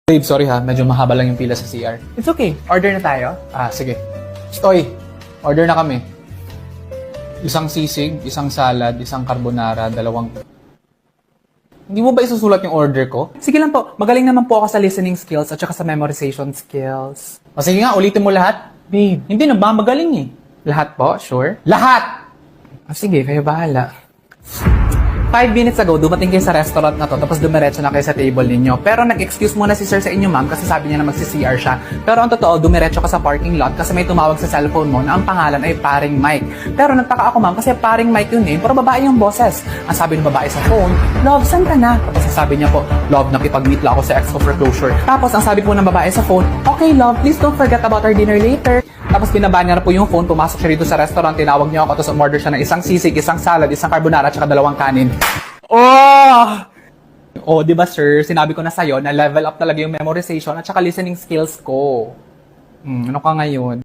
Babe, sorry ha. Medyo mahaba lang yung pila sa CR. It's okay. Order na tayo. Sige. Stoy, order na kami. Isang sisig, isang salad, isang carbonara, dalawang... Hindi mo ba isusulat yung order ko? Sige lang po. Magaling naman po ako sa listening skills at saka sa memorization skills. O sige nga, ulitin mo lahat. Babe, Hindi, nagmamagaling eh. lahat po? Sure? Lahat! Sige, kayo bahala. 5 minutes ago, dumating kayo sa restaurant na to, tapos dumiretso na kayo sa table ninyo. Pero nag-excuse muna si sir sa inyo, ma'am, kasi sabi niya na magsi-CR siya. Pero ang totoo, dumiretso ka sa parking lot kasi may tumawag sa cellphone mo na ang pangalan ay Paring Mike. Pero nagtaka ako, ma'am, kasi Paring Mike yung name, pero babae yung boses. Ang sabi ng babae sa phone, Love, saan ka na? Tapos sabi niya po, Love, nakipag-meet lang ako sa ex ko for closure. Tapos ang sabi po ng babae sa phone, Okay, Love, please don't forget about our dinner later. Tapos binaba niya na po yung phone, pumasok siya dito sa restaurant, tinawag niya ako, tapos umorder siya ng isang sisig, isang salad, isang carbonara, at saka dalawang kanin. Oh, di ba sir, sinabi ko na sa'yo na level up talaga yung memorization at saka listening skills ko. Ano ka ngayon?